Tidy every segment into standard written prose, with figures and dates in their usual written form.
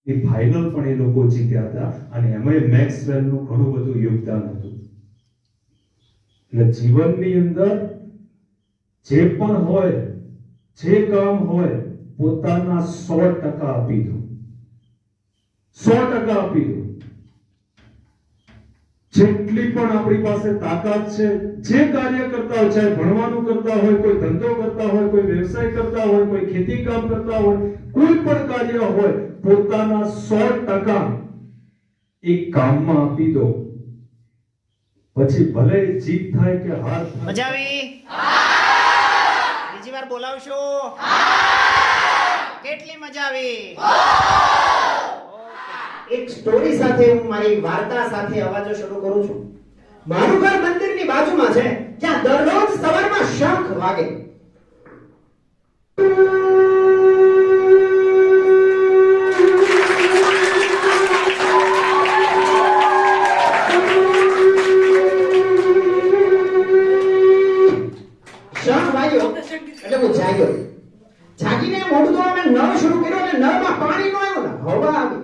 એ final પણ એ લોકો જીત્યા હતા અને એમાં મેક્સવેલનું ઘણું બધું યોગદાન હતું. એટલે જીવનની અંદર જે પણ હોય, જે કામ હોય, પોતાના 100% આપી દો. 100% આપી દો. જેટલી પણ આપણી પાસે તાકાત છે, જે કાર્ય કરતા હોય, ચાહે ભણવાનું કરતા હોય, કોઈ ધંધો કરતા હોય, કોઈ વ્યવસાય કરતા હોય, કોઈ ખેતી કામ કરતા હોય, કોઈ પણ કાર્ય હોય, પોતાના 100% એ કામમાં આપી દો. પછી ભલે જીત થાય કે હાર થાય. મજા આવી? બીજી વાર બોલાવશો? કેટલી મજા આવી? એક સ્ટોરી સાથે હું મારી વાર્તા સાથે અવાજો શરૂ કરું છું. મારું ઘર મંદિરની બાજુમાં છે, જ્યાં દરરોજ સવારમાં શંખ વાગે. શંખ વાગ્યો એટલે હું જાગ્યો. જાગીને મોઢું ધોવા મેં નળ શરૂ કર્યો અને નળમાં પાણી ન આવ્યું ને હવા આવી.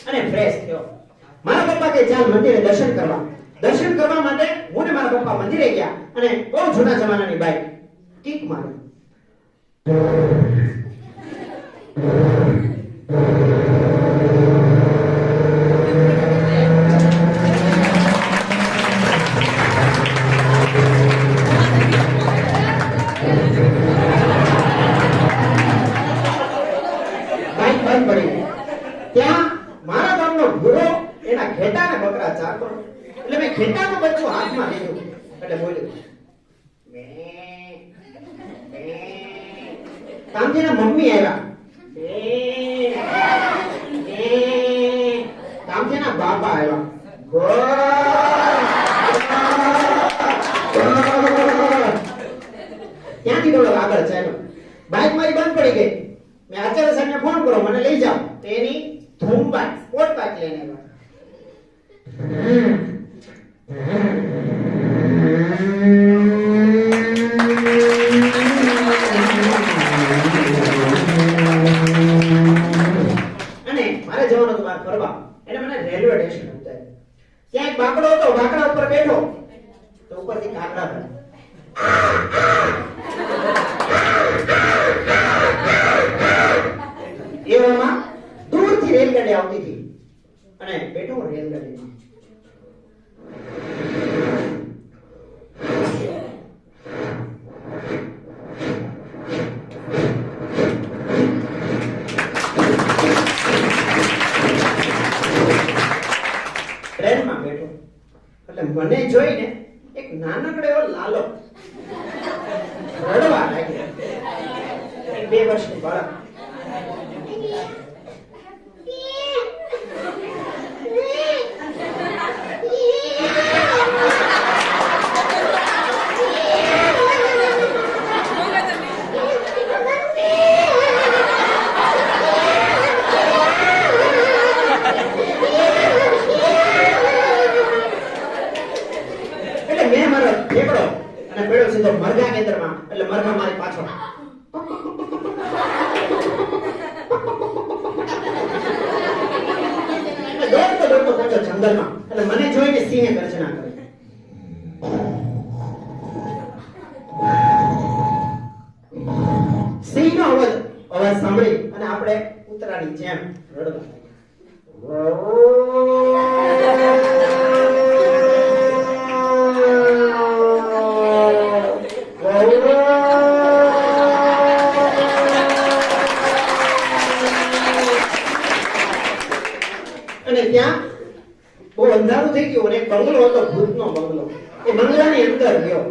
અને ફ્રેશ થયો. મારા પપ્પા કે ચાલ મંદિરે દર્શન કરવા. દર્શન કરવા માટે હું ને મારા પપ્પા મંદિરે ગયા અને બહુ જૂના જમાનાની બાઈક કિક મારી. બાઈક બંધ પડી. ત્યાં મારા ગામનો ભૂરો એના ઘેટાને બકરા ચારતો. એટલે મેં ઘેટાનું બચ્ચું હાથમાં લીધું એટલે બોલ્યું મે મે. તામથી એના મમ્મી આવ્યા. મે મે. તામથી એના બાપા આવ્યા. ત્યાંથી થોડો આગળ ચાલ્યો. બાઈક મારી બંધ પડી ગઈ. મેં આચાર્ય સાહેબને ફોન કર્યો, મને લઈ જાઓ. તો એની ધૂમ બાઈક સ્પોર્ટ બાઈક લઈને આવ્યા. અને મારે જવાનું હતું બહાર ફરવા. એટલે મને રેલવે સ્ટેશન ઉતાર્યો. ત્યાં એક બાકડો હતો, બાકડા ઉપર બેઠો તો ઉપરથી કાકડા પડ્યા. એવામાં દૂરથી રેલગાડી આવતી હતી અને બેઠો રેલગાડીમાં. ટ્રેનમાં બેઠો એટલે મને જોઈને એક નાનકડો એવો લાલો રડવા લાગ્યો. એક 2 વર્ષનું બાળક. એટલે મેં મારો ઠેકડો અને પડ્યો સીધો મરઘા કેન્દ્રમાં. એટલે મરઘા મારી પાછળ. દોડતો પહોંચ્યો જંગલમાં. એટલે મને જોઈને સિંહે ગર્જના કરી. સિંહનો અવાજ સાંભળી અને આપણે ઉતરાની જેમ રડવા અને ત્યાં બહુ અંધારું થઈ ગયું અને એક બંગલો હતો, ભૂતનો બંગલો. એ બંગલાની અંદર ગયો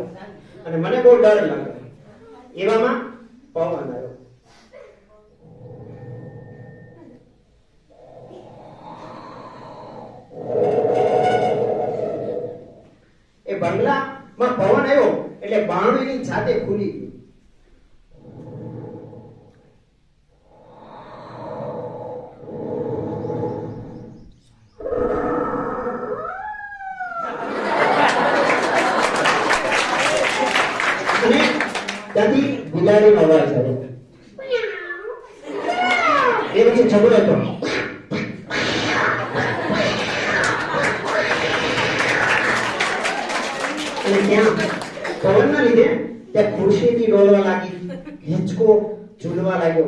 અને મને બહુ ડર લાગ્યો. એવામાં પવન આવ્યો. એ બંગલામાં પવન આવ્યો એટલે બારણીની જાતે ખુલી ગઈ. ત્યાંથી બિલાડીનો અવાજ આવ્યો. એ પછી ઝઘડો હતો. અને ત્યાં પવનના લીધે ત્યાં ખુરશીથી ડોલવા લાગી, હિંચકો ઝૂલવા લાગ્યો.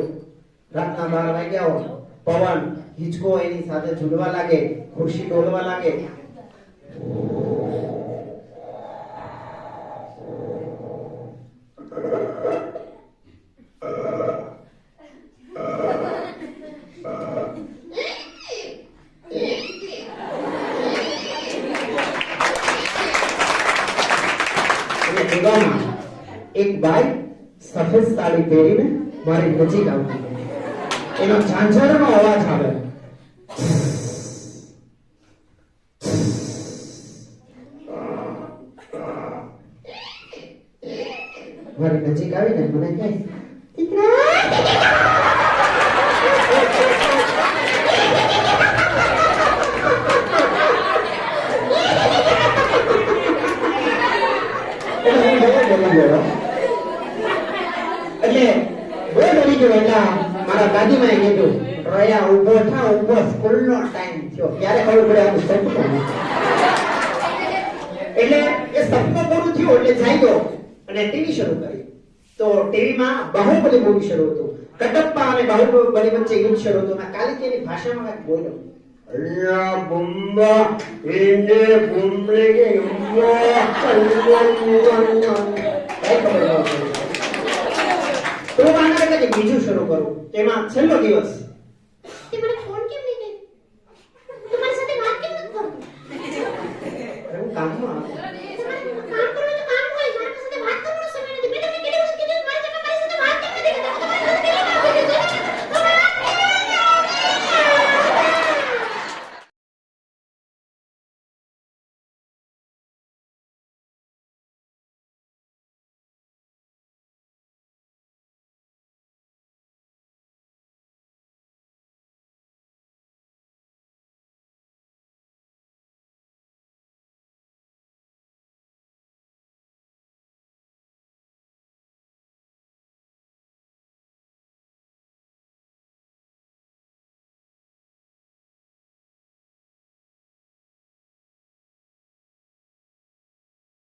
રાતના 12 વાગ્યા હોય, પવન હિંચકો એની સાથે ઝૂલવા લાગે, ખુરશી ડોલવા લાગે. એવામાં એક બાઈ સફેદ સાડી પહેરીને મારી નજીક આવતી હતી. એનો ઝાંઝરનો અવાજ આવે. મારી નજીક આવીને મને કહે, મારા દાદીમાએ કીધું, "રોયા ઊભો થા, ઊભો, સ્કૂલનો ટાઈમ થયો." ત્યારે ખબર પડે આનું સપનું. એટલે એ સપનું પૂરું થયું એટલે જાગ્યો અને ટીવી શરૂ કરી. તો ટીવીમાં બાહુબલી મૂવી શરૂ હતું. કટપ્પા અને બાહુબલી વચ્ચે યુદ્ધ શરૂ હતું. મેં કાલિકીની ભાષામાં કંઈક બોલ્યો, "અલ્લા બુમ્બા ઇને બુમ્બલે કે યુમ્બા કલ્લા." તો આના એટલે બીજું શરૂ કરું. તેમાં છેલ્લો દિવસ